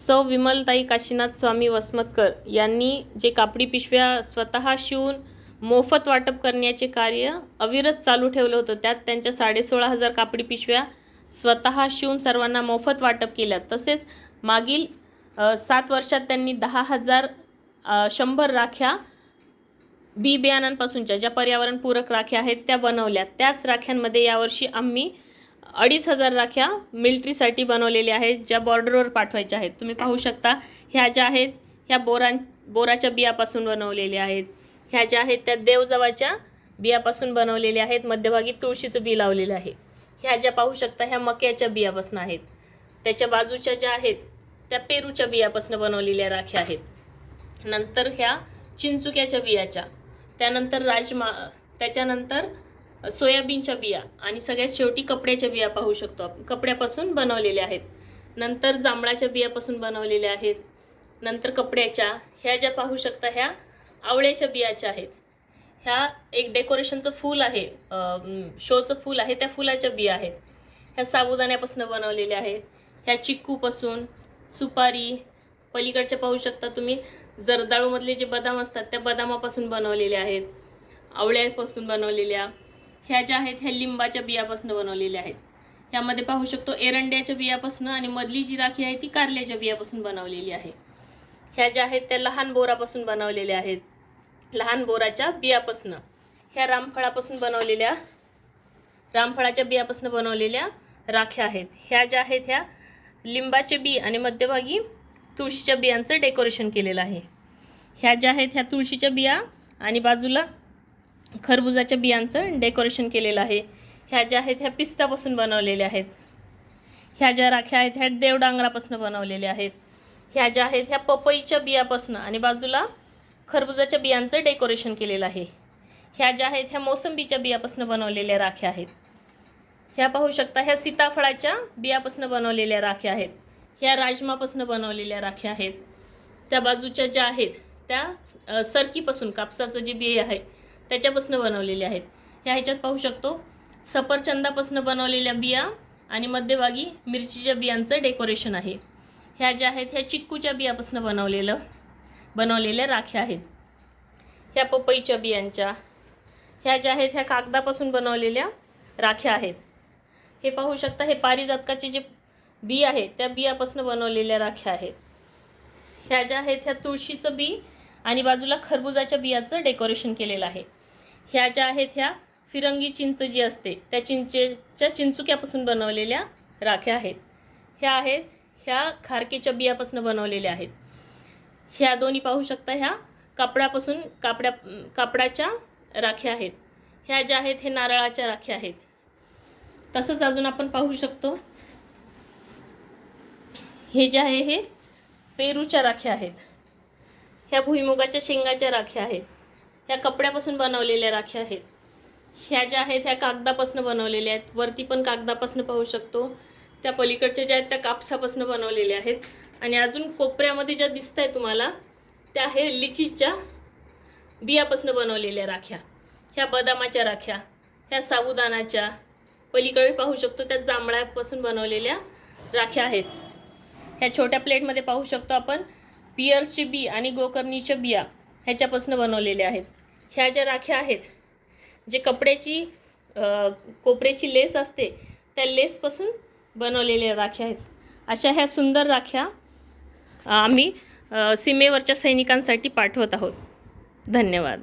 सौ विमलताई काशीनाथ स्वामी वसमतकर यांनी जे कापडी पिशव्या स्वतः शिवून मोफत वाटप करण्याचे कार्य अविरत चालू ठेवलं होतं, त्यात त्यांच्या 16,500 कापडी पिशव्या स्वतः शिवून सर्वांना मोफत वाटप केल्या। तसेच मागील 7 वर्षात त्यांनी 10,000 100 राख्या बी बियाणांपासूनच्या ज्या पर्यावरणपूरक राख्या आहेत त्या बनवल्या। त्याच राख्यांमध्ये यावर्षी आम्ही 2,500 राख्या मिलिटरीसाठी बनवलेल्या आहेत, ज्या बॉर्डरवर पाठवायच्या आहेत। तुम्ही पाहू शकता, ह्या ज्या आहेत ह्या बोराच्या बियापासून बनवलेल्या आहेत। ह्या ज्या आहेत त्या देवजवाच्या बियापासून बनवलेल्या आहेत, मध्यभागी तुळशीचं बी लावलेलं आहे। ह्या ज्या पाहू शकता ह्या मक्याच्या बियापासून आहेत। त्याच्या बाजूच्या ज्या आहेत त्या पेरूच्या बियापासून बनवलेल्या राख्या आहेत। नंतर ह्या चिंचुक्याच्या बियाच्या, त्यानंतर त्याच्यानंतर सोयाबीनच्या बिया आणि सगळ्यात शेवटी कपड्याच्या बिया पाहू शकतो आपण, कपड्यापासून बनवलेल्या आहेत। नंतर जांभळाच्या बियापासून बनवलेल्या आहेत। नंतर कपड्याच्या ह्या ज्या पाहू शकता ह्या आवळ्याच्या बियाच्या आहेत। ह्या एक डेकोरेशनचं फूल आहे, शोचं फूल आहे, त्या फुलाच्या बिया आहेत। ह्या साबुदाण्यापासून बनवलेल्या आहेत। ह्या चिक्कूपासून, सुपारी, पलीकडच्या पाहू शकता तुम्ही जर्दाळूमधले जे बदाम असतात त्या बदामापासून बनवलेल्या आहेत, आवळ्यापासून बनवलेल्या। ह्या ज्या आहेत ह्या लिंबाच्या बियापासून बनवलेल्या आहेत। ह्यामध्ये पाहू शकतो एरंड्याच्या बियापासून आणि मधली जी राखी आहे ती कारल्याच्या बियापासून बनवलेली आहे। ह्या ज्या आहेत त्या लहान बोरापासून बनवलेल्या आहेत, लहान बोराच्या बियापासून। ह्या रामफळापासून बनवलेल्या, रामफळाच्या बियापासून बनवलेल्या राख्या आहेत। ह्या ज्या आहेत ह्या लिंबाचे बी आणि मध्यभागी तुळशीच्या बियांचं डेकोरेशन केलेलं आहे। ह्या ज्या आहेत ह्या तुळशीच्या बिया आणि बाजूला खरबुजाच्या बियांचं डेकोरेशन केलेलं आहे। ह्या ज्या आहेत ह्या पिस्तापासून बनवलेल्या आहेत। ह्या ज्या राख्या आहेत ह्या देवडांगरापासून बनवलेल्या आहेत। ह्या ज्या आहेत ह्या पपईच्या बियापासून आणि बाजूला खरबुजाच्या बियांचं डेकोरेशन केलेलं आहे। ह्या ज्या आहेत ह्या मोसंबीच्या बियापासून बनवलेल्या राख्या आहेत। ह्या पाहू शकता ह्या सीताफळाच्या बियापासून बनवलेल्या राख्या आहेत। ह्या राजमापासून बनवलेल्या राख्या आहेत। त्या बाजूच्या ज्या आहेत त्या सरकीपासून, कापसाचं जे बी आहे त्याच्यापासून बनवलेल्या आहेत। ह्याच्यात पाहू शकतो सफरचंदापासून बनवलेल्या बिया आणि मध्यभागी मिरचीच्या बियांचं डेकोरेशन आहे। ह्या ज्या आहेत ह्या चिक्कूच्या बियापासून बनवलेल्या राख्या आहेत। ह्या पपईच्या बियांच्या, ह्या ज्या आहेत ह्या कागदापासून बनवलेल्या राख्या आहेत। हे पाहू शकता हे पारिजातकाचे जे बी आहे त्या बियापासून बनवलेल्या राख्या आहेत। ह्या ज्या आहेत ह्या तुळशीचं बी आणि बाजूला खरबुजाच्या बियाचं डेकोरेशन केलेलं आहे। ह्या ज्या आहेत ह्या फिरंगी चिंच जी असते त्या चिंचेच्या चिंचुक्यापासून बनवलेल्या राख्या आहेत। ह्या आहेत ह्या खारकेच्या बियापासून बनवलेल्या आहेत। ह्या दोन्ही पाहू शकता ह्या कापडाच्या राख्या आहेत। ह्या ज्या आहेत हे नारळाच्या राख्या आहेत। तसंच अजून आपण पाहू शकतो हे जे आहे हे पेरूच्या राख्या आहेत। ह्या भुईमुगाच्या शेंगाच्या राख्या आहेत। ह्या कपड्यापासून बनवलेल्या राख्या आहेत। ह्या ज्या आहेत ह्या कागदापासून बनवलेल्या आहेत, वरती पण कागदापासून पाहू शकतो। त्या पलीकडच्या ज्या आहेत त्या कापसापासून बनवलेल्या आहेत आणि अजून कोपऱ्यामध्ये ज्या दिसत आहे तुम्हाला त्या आहे लिचीच्या बियापासून बनवलेल्या राख्या। ह्या बदामाच्या राख्या, ह्या साबुदाणाच्या, पलीकडे पाहू शकतो त्या जांभळापासून बनवलेल्या राख्या आहेत। ह्या छोट्या प्लेटमध्ये पाहू शकतो आपण पियर्सची बी आणि गोकर्णीच्या बिया ह्याच्यापासून बनवलेल्या आहेत। ह्या ज्या राख्या आहेत जे कपड्याची कोपऱ्याची लेस असते त्या लेसपासून बनवलेल्या राख्या आहेत। अशा ह्या सुंदर राख्या आम्ही सीमेवरच्या सैनिकांसाठी पाठवत आहोत। धन्यवाद।